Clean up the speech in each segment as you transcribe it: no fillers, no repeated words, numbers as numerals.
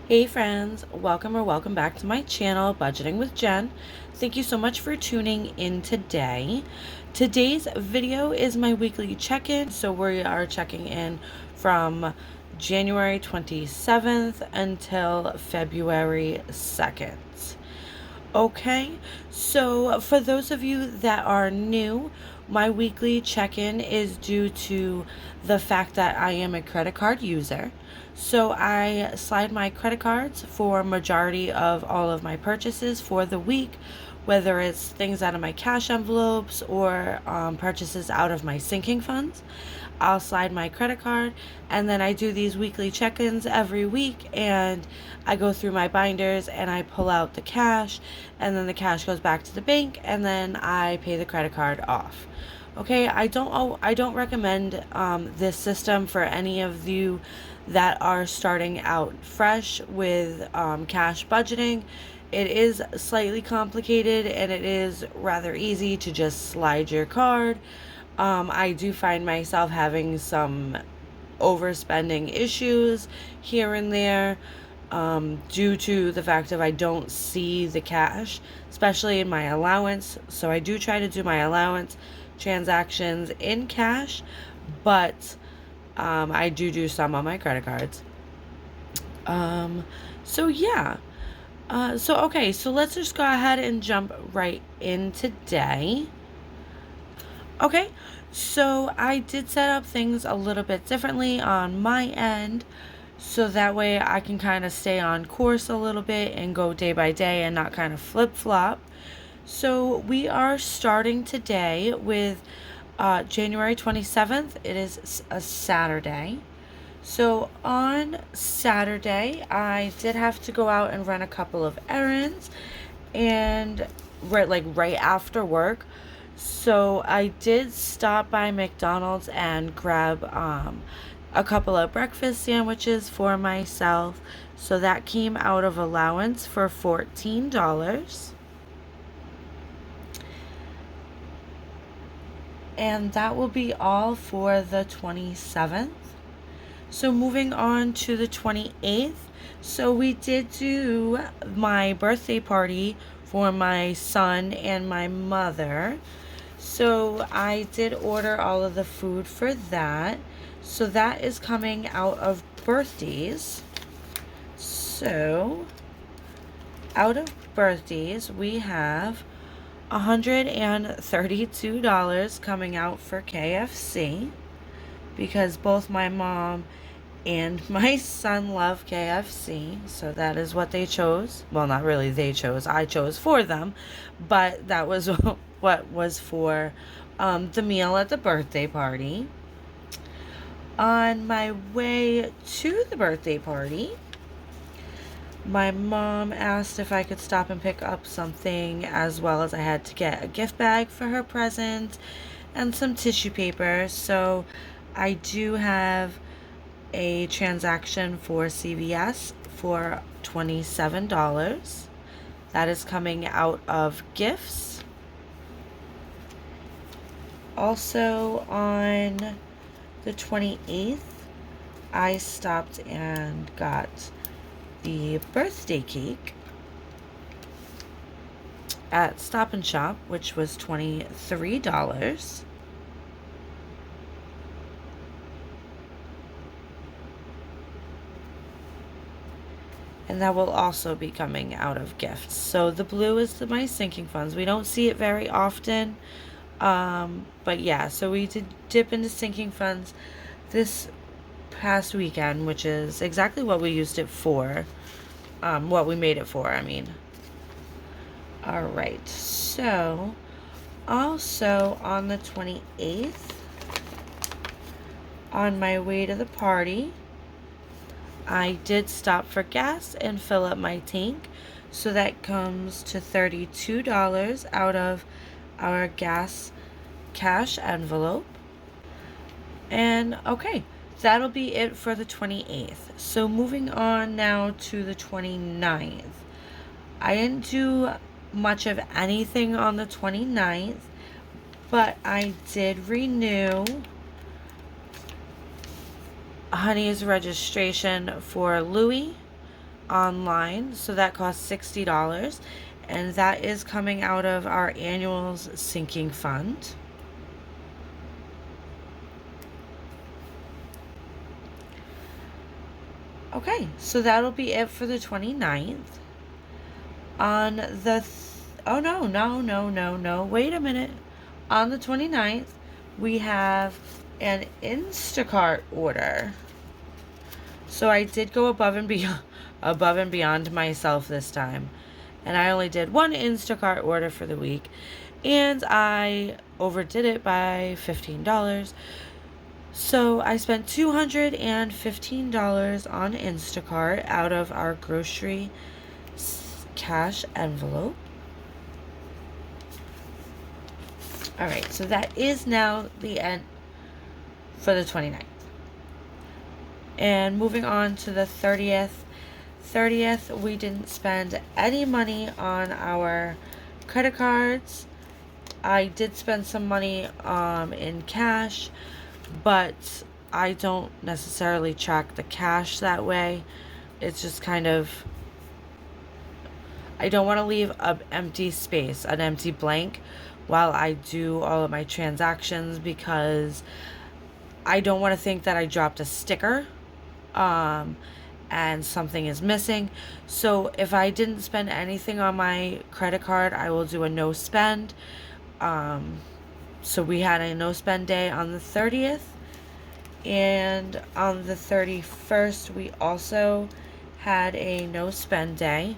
Hey friends, welcome back to my channel, Budgeting with Jen. Thank you so much for tuning in today. Today's video is my weekly check-in. So we are checking in from January 27th until February 2nd. Okay, so for those of you that are new, my weekly check-in is due to the fact that I am a credit card user. So I slide my credit cards for majority of all of my purchases for the week, whether it's things out of my cash envelopes or purchases out of my sinking funds. I'll slide my credit card, and then I do these weekly check-ins every week, and I go through my binders and I pull out the cash, and then the cash goes back to the bank, and then I pay the credit card off. Okay, I don't recommend this system for any of you that are starting out fresh with cash budgeting. It is slightly complicated, and it is rather easy to just slide your card. I do find myself having some overspending issues here and there due to the fact of I don't see the cash, especially in my allowance. So I do try to do my allowance transactions in cash, but I do some on my credit cards. So yeah. Okay, so let's just go ahead and jump right in today. Okay, so I did set up things a little bit differently on my end, so that way I can kind of stay on course a little bit and go day by day and not kind of flip-flop. So we are starting today with January 27th. It is a Saturday. So on Saturday, I did have to go out and run a couple of errands, and right after work. So I did stop by McDonald's and grab a couple of breakfast sandwiches for myself. So that came out of allowance for $14. And that will be all for the 27th. So moving on to the 28th. So we did do my birthday party for my son and my mother. So I did order all of the food for that. So that is coming out of birthdays. So out of birthdays, we have $132 coming out for KFC, because both my mom and my son love KFC, so that is what they chose. Well, not really they chose, I chose for them, but that was what was for the meal at the birthday party. On my way to the birthday party, my mom asked if I could stop and pick up something, as well as I had to get a gift bag for her present and some tissue paper. So I do have a transaction for CVS for $27. That is coming out of gifts. Also on the 28th, I stopped and got the birthday cake at Stop and Shop, which was $23. And that will also be coming out of gifts. So the blue is my sinking funds. We don't see it very often. But yeah, so we did dip into sinking funds this past weekend, which is exactly what we used it for. What we made it for, I mean. Alright, so also on the 28th, on my way to the party, I did stop for gas and fill up my tank. So that comes to $32 out of our gas cash envelope. And okay, that'll be it for the 28th. So moving on now to the 29th. I didn't do much of anything on the 29th, but I did renew Honey's registration for Louis online, so that costs $60, and that is coming out of our annual's sinking fund. Okay, so that'll be it for the 29th. On the oh no, wait a minute. On the 29th, we have an Instacart order. So I did go above and beyond myself this time. And I only did one Instacart order for the week, and I overdid it by $15. So I spent $215 on Instacart out of our grocery cash envelope. All right, so that is now the end for the 29th. And moving on to the 30th. 30th, we didn't spend any money on our credit cards. I did spend some money in cash, but I don't necessarily track the cash that way. It's just kind of, I don't want to leave an empty space, an empty blank, while I do all of my transactions, because I don't want to think that I dropped a sticker and something is missing. So if I didn't spend anything on my credit card, I will do a no spend. So we had a no spend day on the 30th, and on the 31st we also had a no spend day.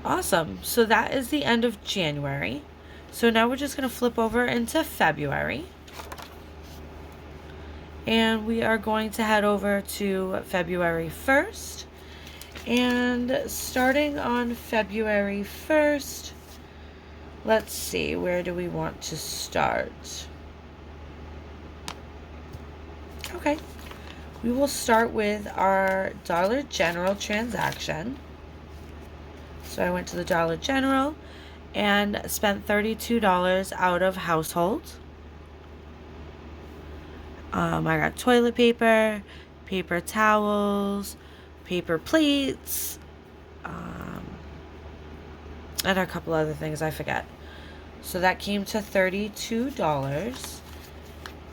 Awesome. So that is the end of January. So now we're just going to flip over into February. And we are going to head over to February 1st. And starting on February 1st, let's see, where do we want to start? Okay. We will start with our Dollar General transaction. So I went to the Dollar General and spent $32 out of household. I got toilet paper, paper towels, paper plates, and a couple other things I forget. So that came to $32.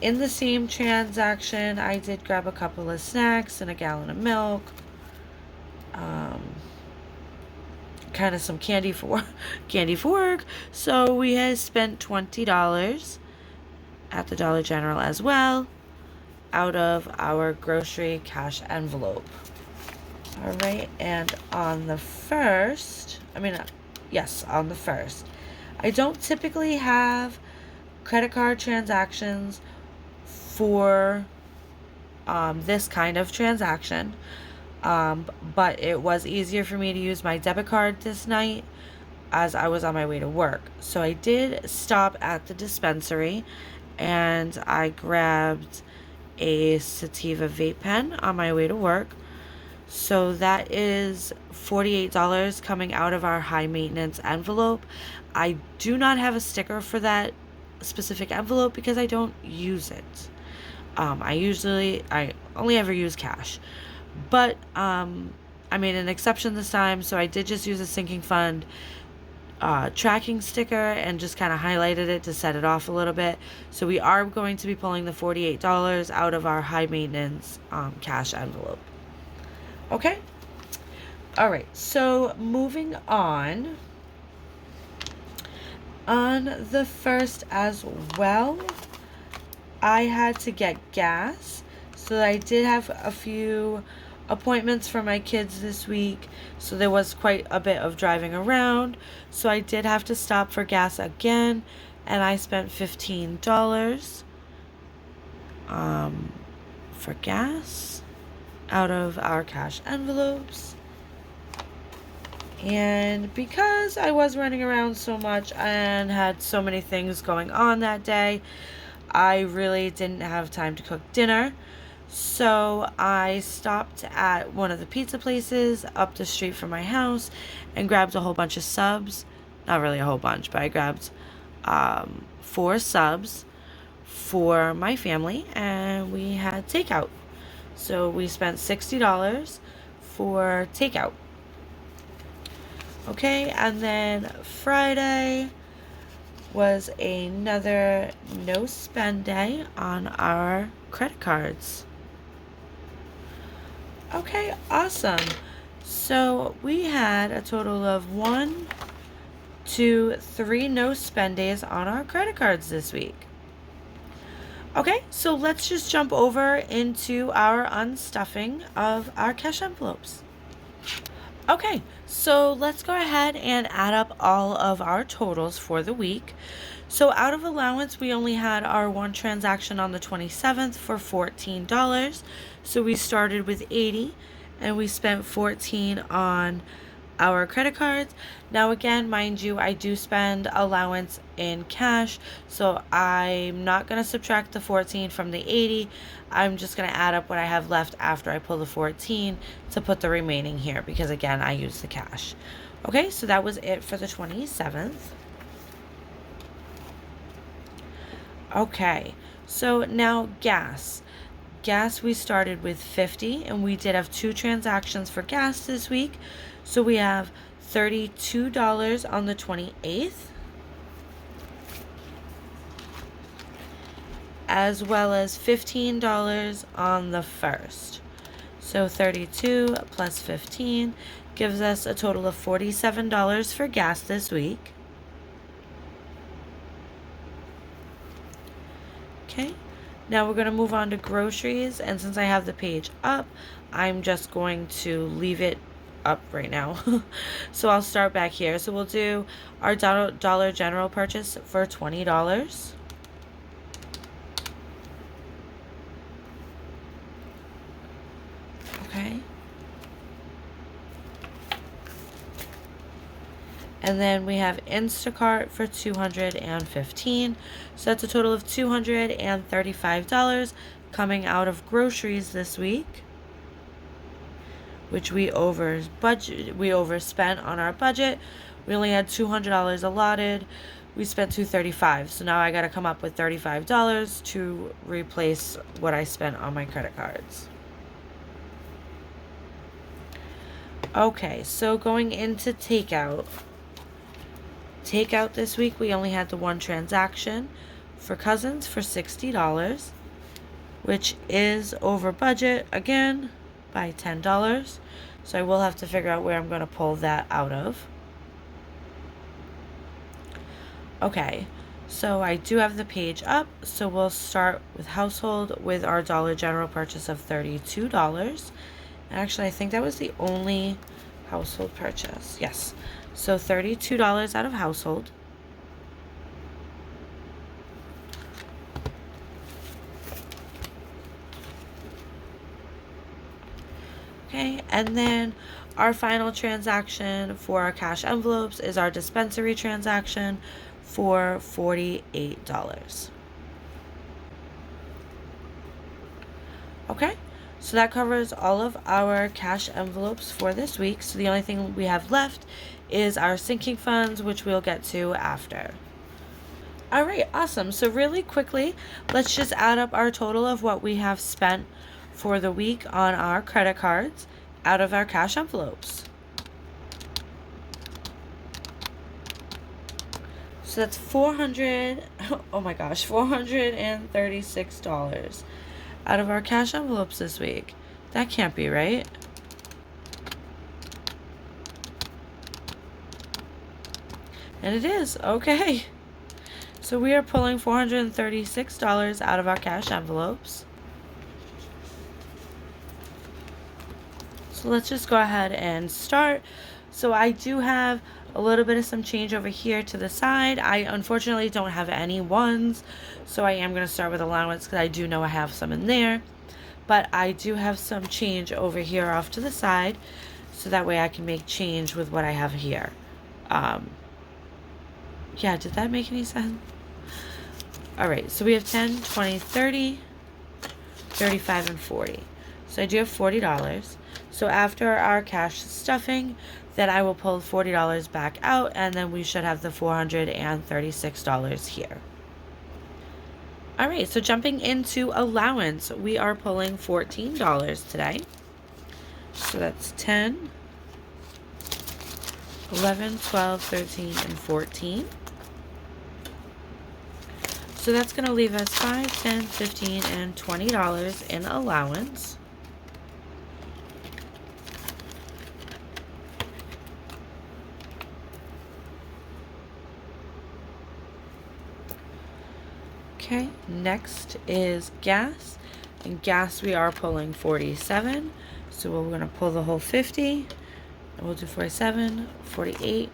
In the same transaction, I did grab a couple of snacks and a gallon of milk. Kind of some candy for work. So we had spent $20 at the Dollar General as well, out of our grocery cash envelope. All right, and on the 1st, on the 1st, I don't typically have credit card transactions for this kind of transaction, but it was easier for me to use my debit card this night as I was on my way to work. So I did stop at the dispensary and I grabbed a sativa vape pen on my way to work. So that is $48 coming out of our high maintenance envelope. I do not have a sticker for that specific envelope because I don't use it. I only ever use cash. But I made an exception this time, so I did just use a sinking fund tracking sticker and just kind of highlighted it to set it off a little bit. So we are going to be pulling the $48 out of our high maintenance cash envelope. Okay. All right. So moving on the 1st as well, I had to get gas. So I did have a few appointments for my kids this week, so there was quite a bit of driving around, so I did have to stop for gas again, and I spent $15 for gas out of our cash envelopes. And because I was running around so much and had so many things going on that day, I really didn't have time to cook dinner. So I stopped at one of the pizza places up the street from my house and grabbed a whole bunch of subs. Not really a whole bunch, but I grabbed 4 subs for my family, and we had takeout. So we spent $60 for takeout. Okay, and then Friday was another no spend day on our credit cards. Okay, awesome. So we had a total of 1, 2, 3 no spend days on our credit cards this week. Okay, so let's just jump over into our unstuffing of our cash envelopes. Okay, so let's go ahead and add up all of our totals for the week. So out of allowance, we only had our one transaction on the 27th for $14. So we started with $80 and we spent $14 on our credit cards. Now again, mind you, I do spend allowance in cash, so I'm not going to subtract the 14 from the 80. I'm just going to add up what I have left after I pull the 14 to put the remaining here, because again, I use the cash. Okay, so that was it for the 27th. Okay, so now gas. Gas, we started with $50 and we did have 2 transactions for gas this week. So we have $32 on the 28th, as well as $15 on the 1st. So 32 plus 15 gives us a total of $47 for gas this week. Okay. Now we're going to move on to groceries, and since I have the page up, I'm just going to leave it up right now. So I'll start back here. So we'll do our Dollar General purchase for $20. Okay. And then we have Instacart for $215. So that's a total of $235 coming out of groceries this week, which we overspent on our budget. We only had $200 allotted. We spent $235. So now I got to come up with $35 to replace what I spent on my credit cards. Okay, so going into takeout. Takeout this week, we only had the one transaction for Cousins for $60, which is over budget again by $10. So I will have to figure out where I'm going to pull that out of. Okay, so I do have the page up. So we'll start with household with our Dollar General purchase of $32. Actually, I think that was the only household purchase. Yes. So $32 out of household. Okay, and then our final transaction for our cash envelopes is our dispensary transaction for $48. Okay, so that covers all of our cash envelopes for this week. So the only thing we have left is our sinking funds, which we'll get to after. All right, awesome. So really quickly, let's just add up our total of what we have spent for the week on our credit cards out of our cash envelopes. So that's $436 out of our cash envelopes this week. That can't be right. And it is. Okay. So we are pulling $436 out of our cash envelopes. So let's just go ahead and start. So I do have a little bit of some change over here to the side. I unfortunately don't have any ones, so I am going to start with allowance because I do know I have some in there. But I do have some change over here off to the side, so that way I can make change with what I have here. Yeah, did that make any sense? Alright, so we have 10, 20, 30, 35, and 40. So I do have $40. So after our cash stuffing, then I will pull $40 back out, and then we should have the $436 here. All right, so jumping into allowance, we are pulling $14 today. So that's 10, 11, 12, 13, and 14. So that's going to leave us $5, $10, $15, and $20 in allowance. Okay, next is gas. And gas, we are pulling 47. So we're going to pull the whole 50. And we'll do 47, 48,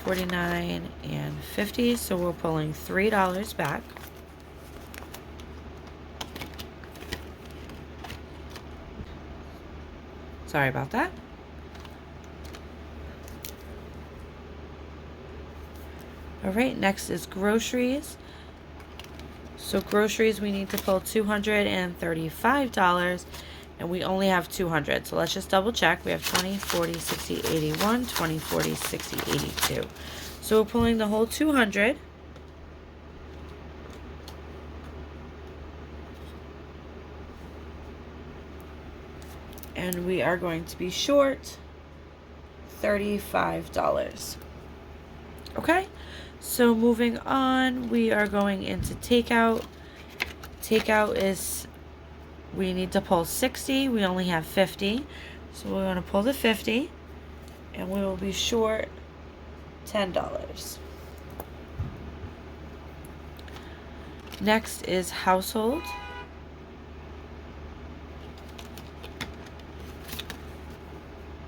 49, and 50. So we're pulling $3 back. Sorry about that. All right, next is groceries. So groceries, we need to pull $235, and we only have 200. So let's just double check. We have 20, 40, 60, 81, 20, 40, 60, 82. So we're pulling the whole 200. And we are going to be short $35. Okay, so moving on, we are going into takeout. Takeout is, we need to pull 60. We only have 50. So we're going to pull the 50, and we will be short $10. Next is household.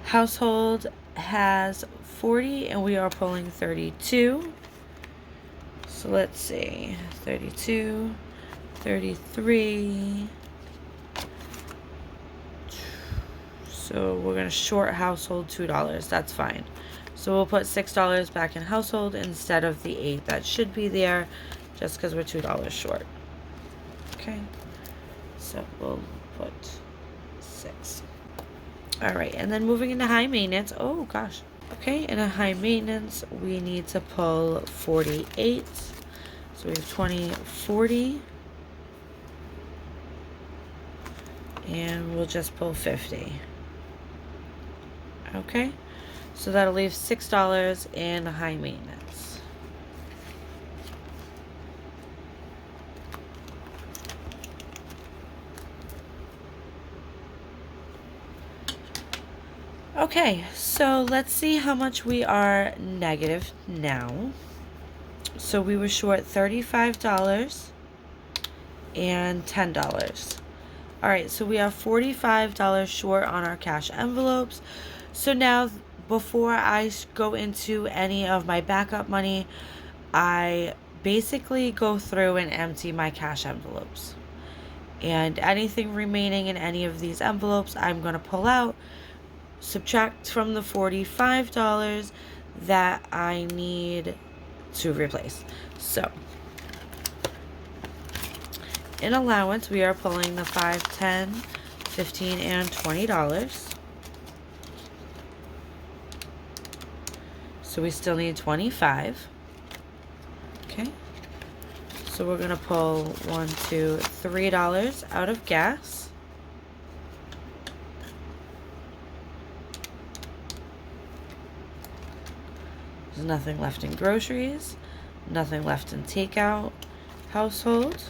Household has 40, and we are pulling 32. So let's see, 32, 33. So we're going to short household $2. That's fine. So we'll put $6 back in household instead of the 8 that should be there, just because we're $2 short. Okay, so we'll put 6. All right, and then moving into high maintenance. Oh gosh. Okay, in a high maintenance, we need to pull 48. So we have 20, 40. And we'll just pull 50. Okay, so that'll leave $6 in high maintenance. Okay, so let's see how much we are negative now. So we were short $35 and $10. All right, so we have $45 short on our cash envelopes. So now, before I go into any of my backup money, I basically go through and empty my cash envelopes. And anything remaining in any of these envelopes, I'm going to pull out, subtract from the $45 that I need to replace. So in allowance, we are pulling the $5, $10, $15, and $20. So we still need 25. Okay, so we're gonna pull $1, $2, $3 out of gas. There's nothing left in groceries, nothing left in takeout. Household,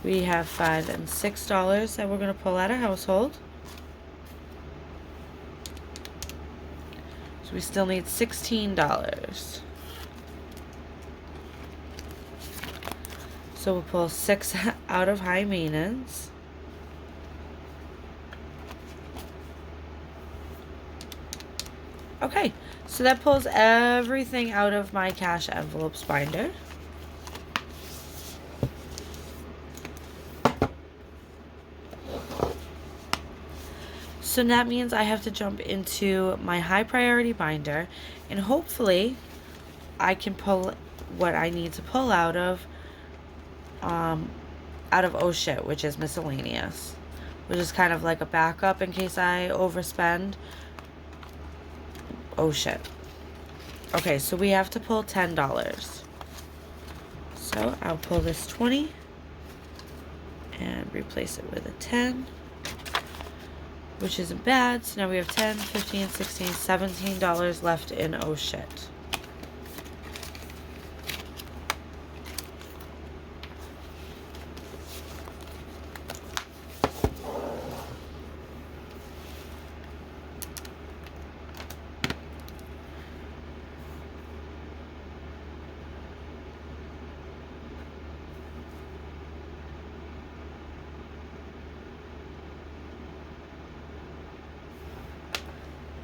we have $5 and $6 that we're going to pull out of household. So we still need $16. So we'll pull 6 out of high maintenance. Okay, so that pulls everything out of my cash envelopes binder. So that means I have to jump into my high priority binder, and hopefully I can pull what I need to pull out of oh shit, which is miscellaneous, which is kind of like a backup in case I overspend. Oh shit. Okay, so we have to pull $10. So So I'll pull this 20 and replace it with a 10, which isn't bad. So now we have 10, 15, 16, $17 left in oh shit.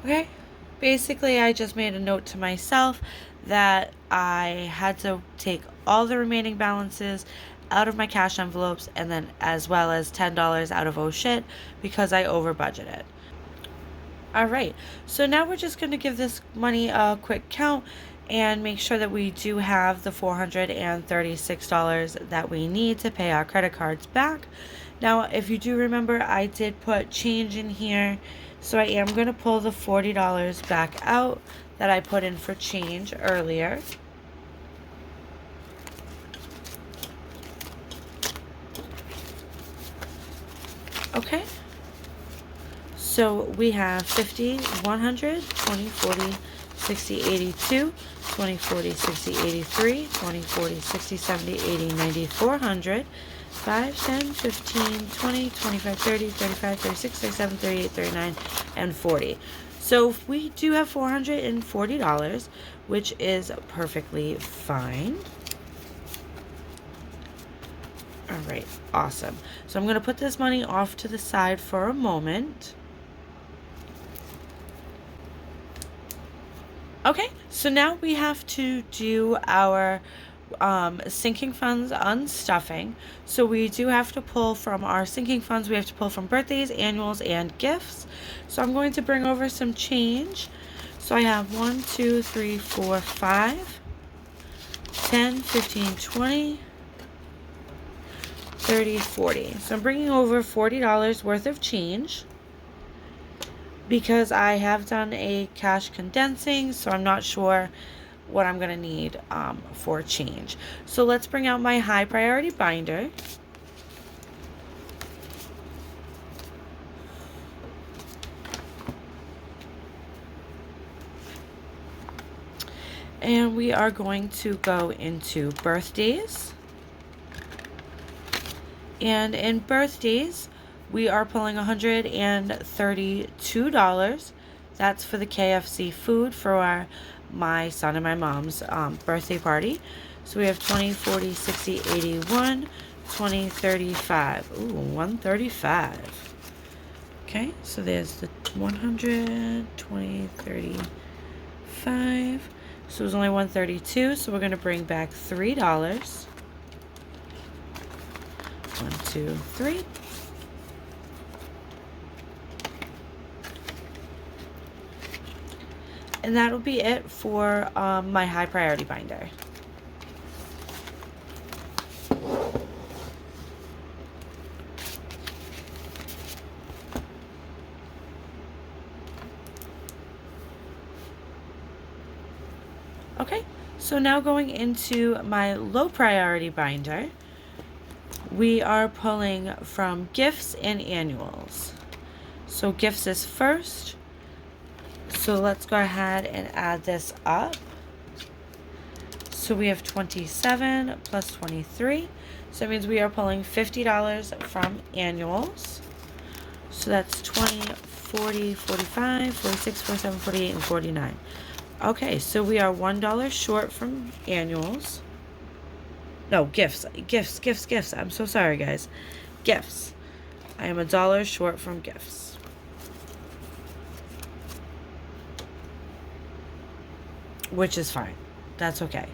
Okay, basically I just made a note to myself that I had to take all the remaining balances out of my cash envelopes and then as well as $10 out of oh shit because I over budgeted. Alright, so now we're just going to give this money a quick count and make sure that we do have the $436 that we need to pay our credit cards back. Now, if you do remember, I did put change in here, so I am going to pull the $40 back out that I put in for change earlier. Okay. So we have 50, 100, 20, 40, 60, 82, 20, 40, 60, 83, 20, 40, 60, 70, 80, 90, 400, 5, 10, 15, 20, 25, 30, 35, 36, 37, 38, 39, and 40. So we do have $440, which is perfectly fine. All right, awesome. So I'm going to put this money off to the side for a moment. Okay, so now we have to do our sinking funds unstuffing. So we do have to pull from our sinking funds. We have to pull from birthdays, annuals, and gifts. So I'm going to bring over some change. So I have 1, 2, 3, 4, 5, 10, 15, 20, 30, 40. So I'm bringing over $40 worth of change because I have done a cash condensing, so I'm not sure what I'm going to need for change. So let's bring out my high priority binder. And we are going to go into birthdays. And in birthdays, we are pulling $132. That's for the KFC food for my son and my mom's birthday party. So we have 20, 40, 60, 81, 20, 35. Ooh, 135. Okay, so there's the 100, 20, 35. So it was only 132, so we're going to bring back $3. 1, 2, 3. And that'll be it for my high priority binder. Okay, so now going into my low priority binder, we are pulling from gifts and annuals. So gifts is first. So let's go ahead and add this up. So we have 27 plus 23. So that means we are pulling $50 from annuals. So that's 20, 40, 45, 46, 47, 48, and 49. Okay, so we are $1 short from annuals. No, gifts. I'm so sorry, guys. Gifts. I am $1 short from gifts. Which is fine. That's okay.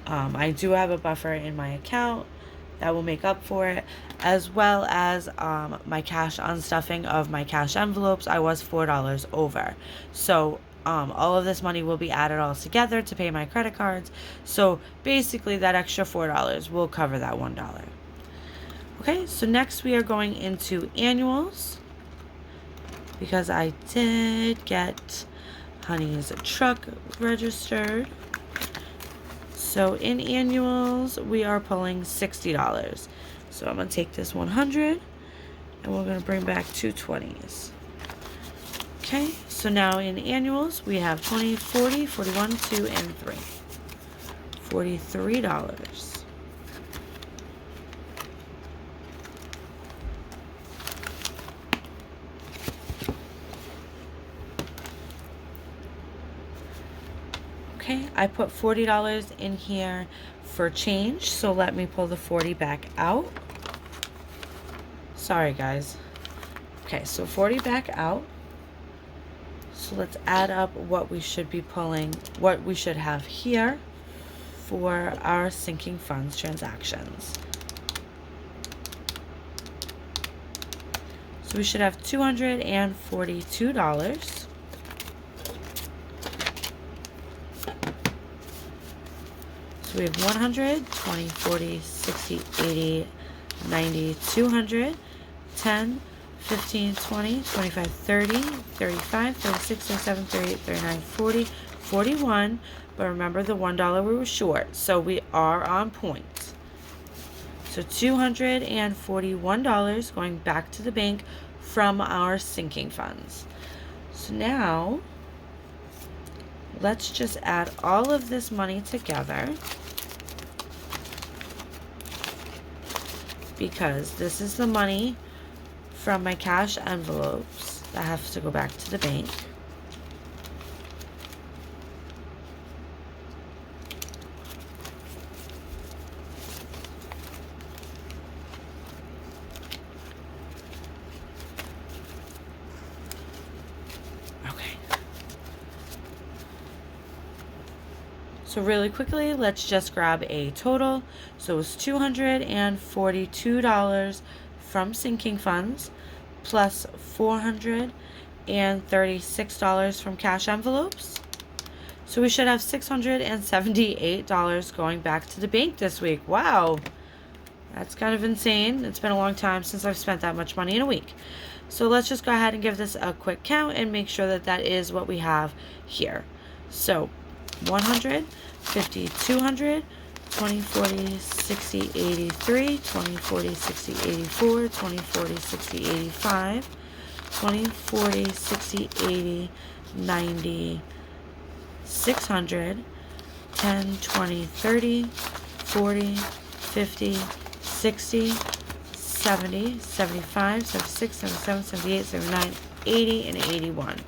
I do have a buffer in my account that will make up for it, as well as my cash unstuffing of my cash envelopes. I was $4 over. So all of this money will be added all together to pay my credit cards. So basically that extra $4 will cover that $1. Okay, so next we are going into annuals, because I did get Honey's truck registered. So in annuals, we are pulling $60. So I'm going to take this 100 and we're going to bring back two 20s. Okay, so now in annuals, we have 20, 40, 41, 2, and 3. $43. Okay, I put $40 in here for change, so let me pull the 40 back out. Sorry, guys. Okay, so 40 back out. So let's add up what we should be pulling, what we should have here for our sinking funds transactions. So we should have $242. So we have 100, 20, 40, 60, 80, 90, 200, 10, 15, 20, 25, 30, 35, 36, 37, 38, 39, 40, 41. But remember the $1 we were short, so we are on point. So $241 going back to the bank from our sinking funds. So now let's just add all of this money together, because this is the money from my cash envelopes that have to go back to the bank. So really quickly, let's just grab a total. So it was $242 from sinking funds, plus $436 from cash envelopes. So we should have $678 going back to the bank this week. Wow, that's kind of insane. It's been a long time since I've spent that much money in a week. So let's just go ahead and give this a quick count and make sure that that is what we have here. So 100, 50, 200, 20, 40, 60, 83, 20, 40, 60, 84, 20, 40, 60, 85, 20, 40, 60, 80, 90, 600, 10, 20, 30, 40, 50, 60, 70, 75, 76, 77, 78, 79, 80, and 81.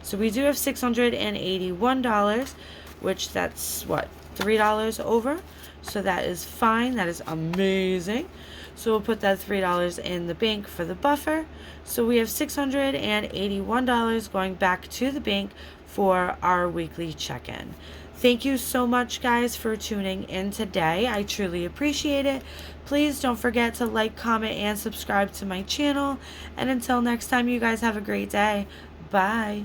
So we do have $681, which that's what, $3 over. So that is fine. That is amazing. So we'll put that $3 in the bank for the buffer. So we have $681 going back to the bank for our weekly check-in. Thank you so much, guys, for tuning in today. I truly appreciate it. Please don't forget to like, comment, and subscribe to my channel. And until next time, you guys have a great day. Bye.